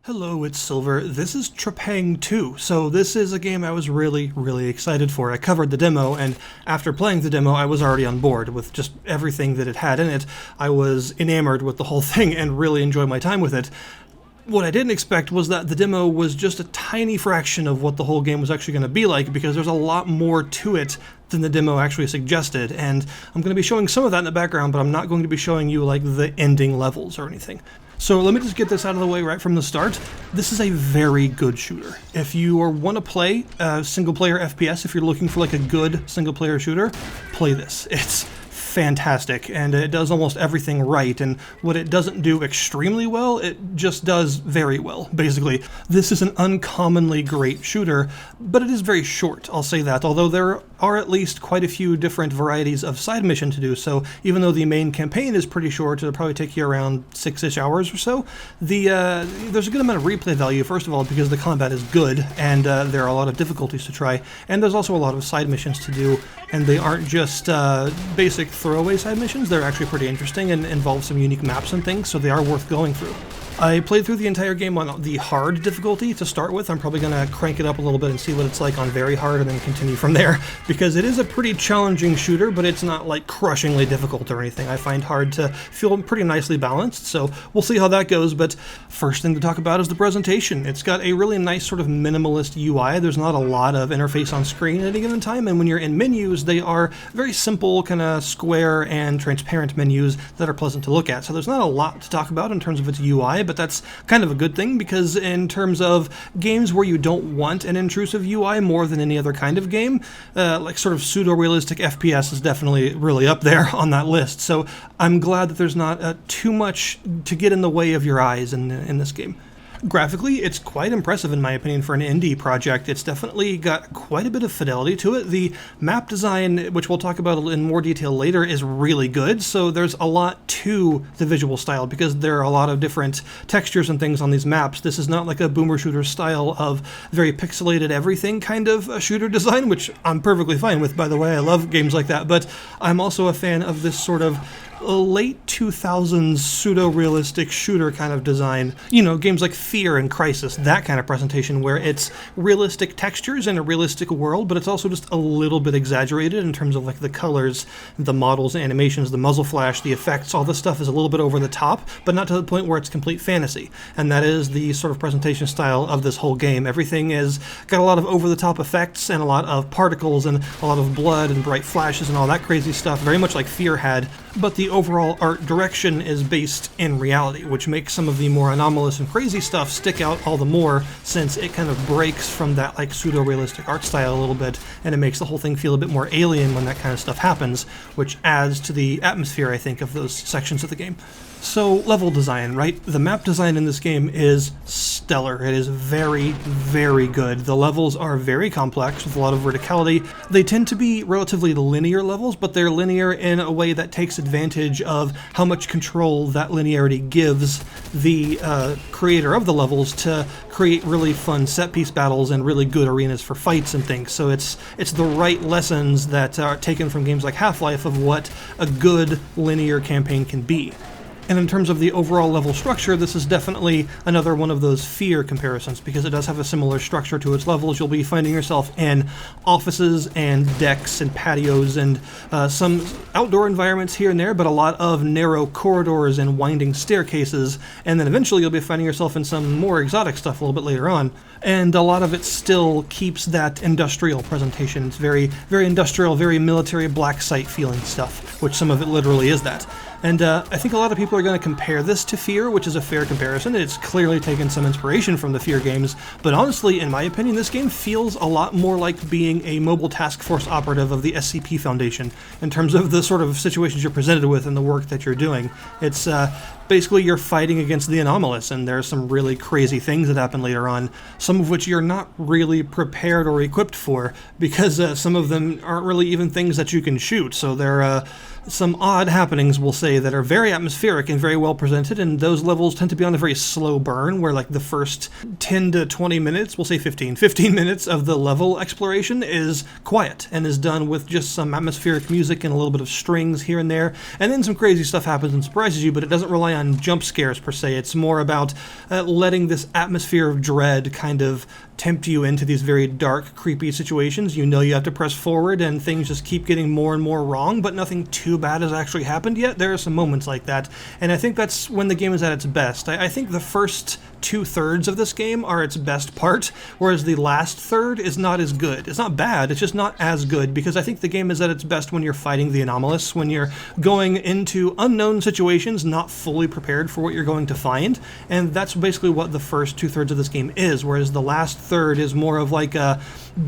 Hello, it's Silver. This is Trepang2. So this is a game I was really excited for. I covered the demo, and after playing the demo, I was already on board with just everything that it had in it. I was enamored with the whole thing and really enjoyed my time with it. What I didn't expect was that the demo was just a tiny fraction of what the whole game was actually going to be like, because there's a lot more to it than the demo actually suggested, and I'm going to be showing some of that in the background, but I'm not going to be showing you like the ending levels or anything. So let me just get this out of the way right from the start. This is a very good shooter. If you want to play a single-player FPS, if you're looking for like a good single-player shooter, play this. It's fantastic, and it does almost everything right, and what it doesn't do extremely well, it just does very well, basically. This is an uncommonly great shooter, but it is very short, I'll say that, although there are at least quite a few different varieties of side mission to do, so even though the main campaign is pretty short, it'll probably take you around 6-ish hours or so, there's a good amount of replay value, first of all, because the combat is good, and there are a lot of difficulties to try, and there's also a lot of side missions to do, and they aren't just basic throwaway side missions. They're actually pretty interesting and involve some unique maps and things, so they are worth going through. I played through the entire game on the hard difficulty to start with. I'm probably going to crank it up a little bit and see what it's like on very hard and then continue from there, because it is a pretty challenging shooter, but it's not like crushingly difficult or anything. I find hard to feel pretty nicely balanced, so we'll see how that goes, but first thing to talk about is the presentation. It's got a really nice sort of minimalist UI. There's not a lot of interface on screen at any given time, and when you're in menus, they are very simple, kind of square and transparent menus that are pleasant to look at. So there's not a lot to talk about in terms of its UI, but that's kind of a good thing, because in terms of games where you don't want an intrusive UI more than any other kind of game, like sort of pseudo-realistic FPS is definitely really up there on that list. So I'm glad that there's not too much to get in the way of your eyes in this game. Graphically, it's quite impressive in my opinion for an indie project. It's definitely got quite a bit of fidelity to it. The map design, which we'll talk about in more detail later, is really good, so there's a lot to the visual style because there are a lot of different textures and things on these maps. This is not like a boomer shooter style of very pixelated everything kind of a shooter design, which I'm perfectly fine with, by the way. I love games like that, but I'm also a fan of this sort of late 2000s pseudo-realistic shooter kind of design. You know, games like Fear and Crisis, that kind of presentation where it's realistic textures in a realistic world, but it's also just a little bit exaggerated in terms of like the colors, the models, animations, the muzzle flash, the effects, all this stuff is a little bit over the top, but not to the point where it's complete fantasy. And that is the sort of presentation style of this whole game. Everything is got a lot of over-the-top effects and a lot of particles and a lot of blood and bright flashes and all that crazy stuff, very much like Fear had, but the overall art direction is based in reality, which makes some of the more anomalous and crazy stuff stick out all the more, since it kind of breaks from that like pseudo-realistic art style a little bit, and it makes the whole thing feel a bit more alien when that kind of stuff happens, which adds to the atmosphere, I think, of those sections of the game. So, level design, right? The map design in this game is stellar. It is very good. The levels are very complex with a lot of verticality. They tend to be relatively linear levels, but they're linear in a way that takes advantage of how much control that linearity gives the creator of the levels to create really fun set-piece battles and really good arenas for fights and things. So it's the right lessons that are taken from games like Half-Life of what a good linear campaign can be. And in terms of the overall level structure, this is definitely another one of those Fear comparisons, because it does have a similar structure to its levels. You'll be finding yourself in offices and decks and patios and some outdoor environments here and there, but a lot of narrow corridors and winding staircases, and then eventually you'll be finding yourself in some more exotic stuff a little bit later on. And a lot of it still keeps that industrial presentation. It's very industrial, very military black site feeling stuff, which some of it literally is that. And I think a lot of people are going to compare this to Fear, which is a fair comparison. It's clearly taken some inspiration from the Fear games, but honestly, in my opinion, this game feels a lot more like being a mobile task force operative of the SCP Foundation in terms of the sort of situations you're presented with and the work that you're doing. It's basically you're fighting against the anomalous, and there are some really crazy things that happen later on, some of which you're not really prepared or equipped for, because some of them aren't really even things that you can shoot, so they're some odd happenings, we'll say, that are very atmospheric and very well presented, and those levels tend to be on a very slow burn, where like the first 10 to 20 minutes, we'll say 15 minutes of the level exploration is quiet and is done with just some atmospheric music and a little bit of strings here and there, and then some crazy stuff happens and surprises you, but it doesn't rely on jump scares per se. It's more about letting this atmosphere of dread kind of tempt you into these very dark, creepy situations. You know you have to press forward and things just keep getting more and more wrong, but nothing too bad has actually happened yet. There are some moments like that, and I think that's when the game is at its best. I think the first 2/3 of this game are its best part, whereas the last third is not as good. It's not bad, it's just not as good, because I think the game is at its best when you're fighting the anomalous, when you're going into unknown situations, not fully prepared for what you're going to find, and that's basically what the first 2/3 of this game is, whereas the last third is more of like a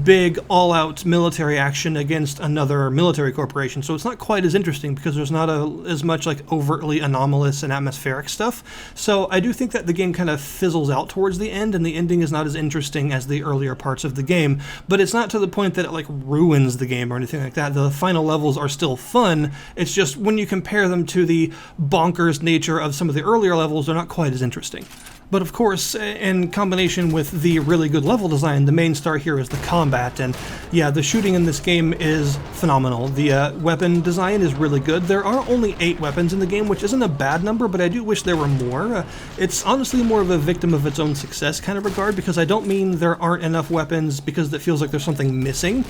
big all-out military action against another military corporation. So it's not quite as interesting because there's not as much like overtly anomalous and atmospheric stuff. So I do think that the game kind of fizzles out towards the end, and the ending is not as interesting as the earlier parts of the game, but it's not to the point that it like ruins the game or anything like that. The final levels are still fun. It's just when you compare them to the bonkers nature of some of the earlier levels, they're not quite as interesting. But of course, in combination with the really good level design, the main star here is the combat, and yeah, the shooting in this game is phenomenal. The weapon design is really good. There are only 8 weapons in the game, which isn't a bad number, but I do wish there were more. It's honestly more of a victim of its own success kind of regard, because I don't mean there aren't enough weapons because it feels like there's something missing.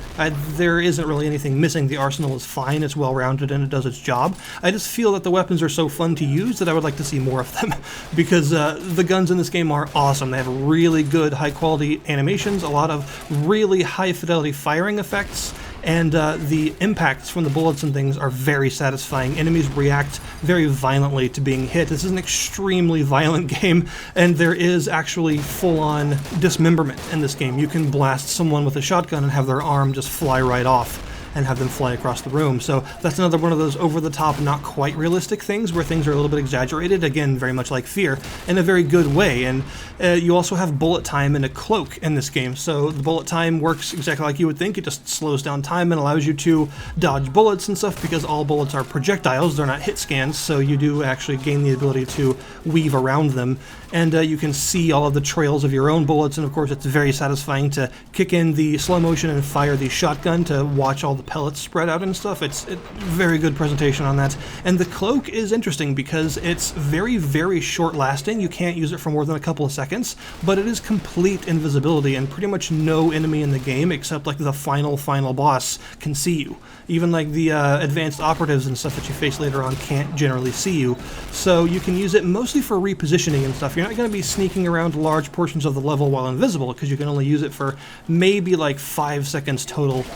There isn't really anything missing. The arsenal is fine, it's well-rounded, and it does its job. I just feel that the weapons are so fun to use that I would like to see more of them, because the guns in this game are awesome. They have really good high-quality animations, a lot of really high-fidelity firing effects, and the impacts from the bullets and things are very satisfying. Enemies react very violently to being hit. This is an extremely violent game, and there is actually full-on dismemberment in this game. You can blast someone with a shotgun and have their arm just fly right off and have them fly across the room. So that's another one of those over-the-top, not quite realistic things where things are a little bit exaggerated, again, very much like Fear, in a very good way. And you also have bullet time and a cloak in this game. So the bullet time works exactly like you would think. It just slows down time and allows you to dodge bullets and stuff, because all bullets are projectiles, they're not hit scans, so you do actually gain the ability to weave around them. And you can see all of the trails of your own bullets, and of course it's very satisfying to kick in the slow motion and fire the shotgun to watch all the pellets spread out and stuff. It's very good presentation on that. And the cloak is interesting because it's very, very short lasting. You can't use it for more than a couple of seconds, but it is complete invisibility, and pretty much no enemy in the game except like the final boss can see you. Even like the advanced operatives and stuff that you face later on can't generally see you. So you can use it mostly for repositioning and stuff. You're not going to be sneaking around large portions of the level while invisible, because you can only use it for maybe like 5 seconds total.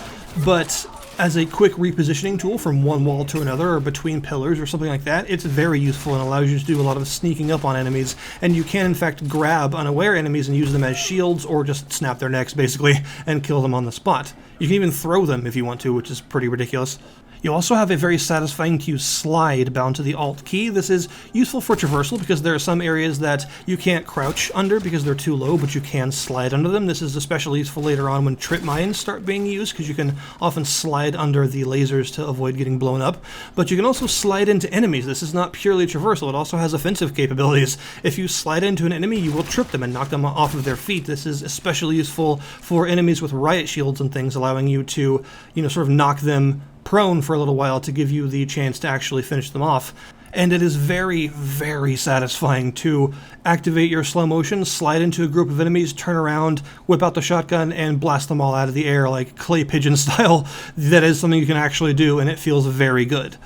But as a quick repositioning tool from one wall to another or between pillars or something like that, it's very useful and allows you to do a lot of sneaking up on enemies, and you can in fact grab unaware enemies and use them as shields, or just snap their necks basically and kill them on the spot. You can even throw them if you want to, which is pretty ridiculous. You also have a very satisfying to use slide bound to the Alt key. This is useful for traversal because there are some areas that you can't crouch under because they're too low, but you can slide under them. This is especially useful later on when trip mines start being used, because you can often slide under the lasers to avoid getting blown up. But you can also slide into enemies. This is not purely traversal, it also has offensive capabilities. If you slide into an enemy, you will trip them and knock them off of their feet. This is especially useful for enemies with riot shields and things, allowing you to, sort of knock them prone for a little while to give you the chance to actually finish them off. And it is very, very satisfying to activate your slow motion, slide into a group of enemies, turn around, whip out the shotgun, and blast them all out of the air like clay pigeon style. That is something you can actually do, and it feels very good.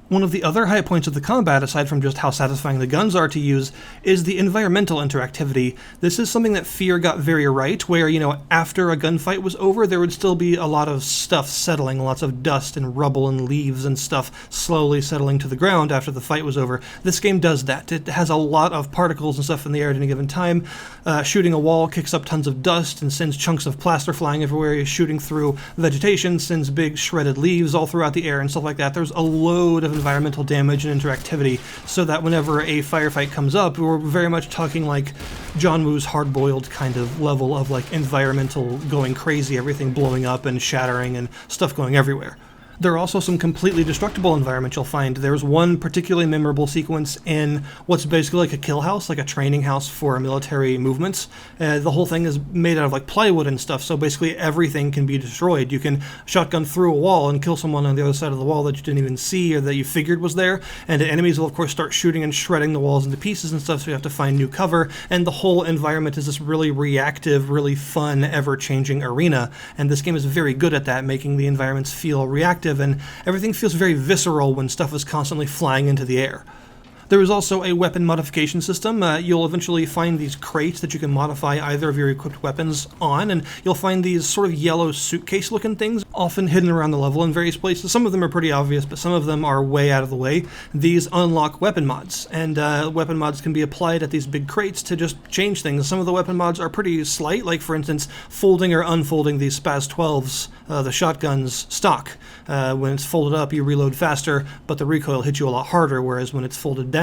One of the other high points of the combat, aside from just how satisfying the guns are to use, is the environmental interactivity. This is something that Fear got very right, where, after a gunfight was over, there would still be a lot of stuff settling, lots of dust and rubble and leaves and stuff slowly settling to the ground after the fight was over. This game does that. It has a lot of particles and stuff in the air at any given time. Shooting a wall kicks up tons of dust and sends chunks of plaster flying everywhere. Shooting through vegetation sends big shredded leaves all throughout the air and stuff like that. There's a load of environmental damage and interactivity, so that whenever a firefight comes up, we're very much talking like John Woo's hard-boiled kind of level of like environmental going crazy, everything blowing up and shattering and stuff going everywhere. There are also some completely destructible environments you'll find. There's one particularly memorable sequence in what's basically like a kill house, like a training house for military movements. The whole thing is made out of like plywood and stuff, so basically everything can be destroyed. You can shotgun through a wall and kill someone on the other side of the wall that you didn't even see or that you figured was there, and the enemies will of course start shooting and shredding the walls into pieces and stuff, so you have to find new cover, and the whole environment is this really reactive, really fun, ever-changing arena, and this game is very good at that, making the environments feel reactive, and everything feels very visceral when stuff is constantly flying into the air. There is also a weapon modification system. You'll eventually find these crates that you can modify either of your equipped weapons on, and you'll find these sort of yellow suitcase-looking things, often hidden around the level in various places. Some of them are pretty obvious, but some of them are way out of the way. These unlock weapon mods, and weapon mods can be applied at these big crates to just change things. Some of the weapon mods are pretty slight, like for instance, folding or unfolding these Spaz 12s, the shotgun's stock. When it's folded up, you reload faster, but the recoil hits you a lot harder, whereas when it's folded down,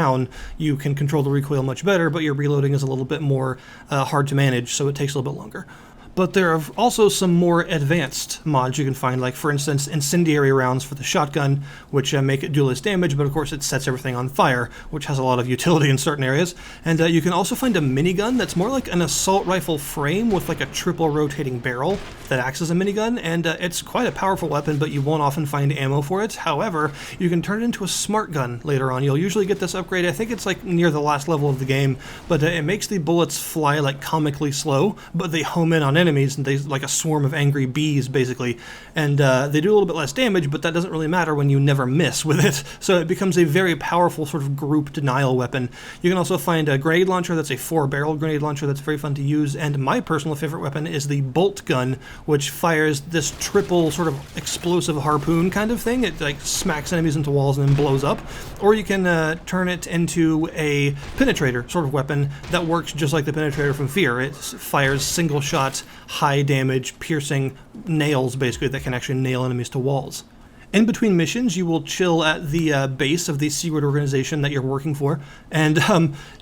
you can control the recoil much better, but your reloading is a little bit more hard to manage, so it takes a little bit longer. But there are also some more advanced mods you can find, like for instance incendiary rounds for the shotgun, which make it do less damage, but of course it sets everything on fire, which has a lot of utility in certain areas. And you can also find a minigun that's more like an assault rifle frame with like a triple rotating barrel that acts as a minigun, and it's quite a powerful weapon, but you won't often find ammo for it. However, you can turn it into a smart gun later on. You'll usually get this upgrade, I think it's like near the last level of the game, but it makes the bullets fly like comically slow, but they home in on enemies, and they like a swarm of angry bees basically, and they do a little bit less damage, but that doesn't really matter when you never miss with it, so it becomes a very powerful sort of group denial weapon. You can also find a grenade launcher that's a 4-barrel grenade launcher that's very fun to use, and my personal favorite weapon is the bolt gun, which fires this triple sort of explosive harpoon kind of thing. It like smacks enemies into walls and then blows up. Or you can turn it into a penetrator sort of weapon that works just like the penetrator from Fear. It fires single shot, high damage, piercing nails basically that can actually nail enemies to walls. In between missions, you will chill at the base of the secret organization that you're working for, and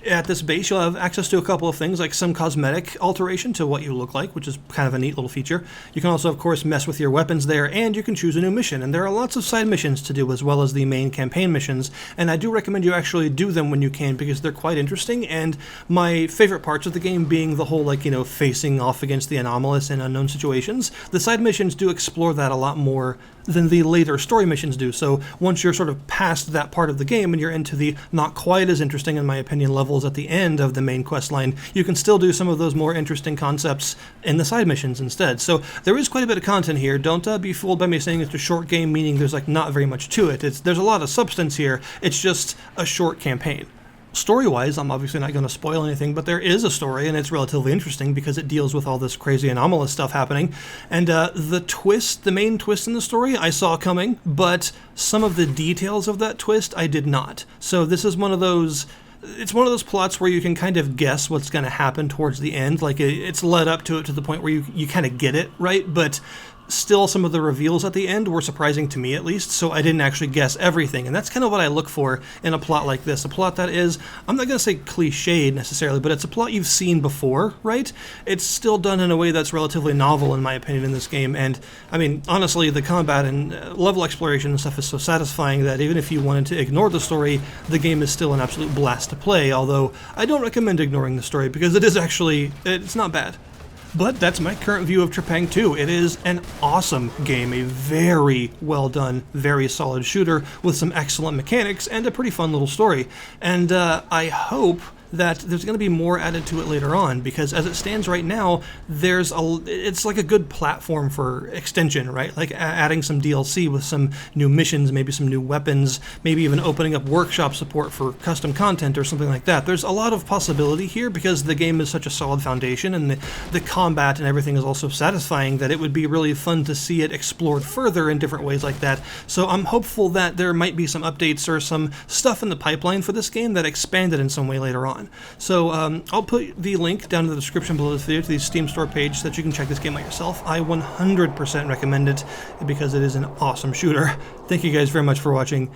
at this base you'll have access to a couple of things, like some cosmetic alteration to what you look like, which is kind of a neat little feature. You can also, of course, mess with your weapons there, and you can choose a new mission, and there are lots of side missions to do as well as the main campaign missions, and I do recommend you actually do them when you can, because they're quite interesting, and my favorite parts of the game being the whole, like, you know, facing off against the anomalous and unknown situations. The side missions do explore that a lot more than the later story missions do. So once you're sort of past that part of the game and you're into the not quite as interesting, in my opinion, levels at the end of the main quest line, you can still do some of those more interesting concepts in the side missions instead. So there is quite a bit of content here. Don't be fooled by me saying it's a short game, meaning there's like not very much to it. There's a lot of substance here. It's just a short campaign. Story-wise, I'm obviously not going to spoil anything, but there is a story, and it's relatively interesting because it deals with all this crazy anomalous stuff happening. And the main twist in the story, I saw coming, but some of the details of that twist, I did not. So this is one of those... It's one of those plots where you can kind of guess what's going to happen towards the end. Like, it's led up to it to the point where you kind of get it, right? But still, some of the reveals at the end were surprising to me, at least, so I didn't actually guess everything, and that's kind of what I look for in a plot like this. A plot that is, I'm not going to say cliched necessarily, but it's a plot you've seen before, right? It's still done in a way that's relatively novel, in my opinion, in this game, and, I mean, honestly, the combat and level exploration and stuff is so satisfying that even if you wanted to ignore the story, the game is still an absolute blast to play, although I don't recommend ignoring the story, because it is actually, it's not bad. But that's my current view of Trepang2. It is an awesome game, a very well done, very solid shooter with some excellent mechanics and a pretty fun little story. And I hope that there's going to be more added to it later on, because as it stands right now, it's like a good platform for extension, right? Like adding some DLC with some new missions, maybe some new weapons, maybe even opening up workshop support for custom content or something like that. There's a lot of possibility here because the game is such a solid foundation, and the combat and everything is also satisfying, that it would be really fun to see it explored further in different ways like that. So I'm hopeful that there might be some updates or some stuff in the pipeline for this game that expand it in some way later on. So I'll put the link down in the description below this video to the Steam store page so that you can check this game out yourself. I 100% recommend it because it is an awesome shooter. Thank you guys very much for watching,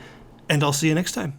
and I'll see you next time.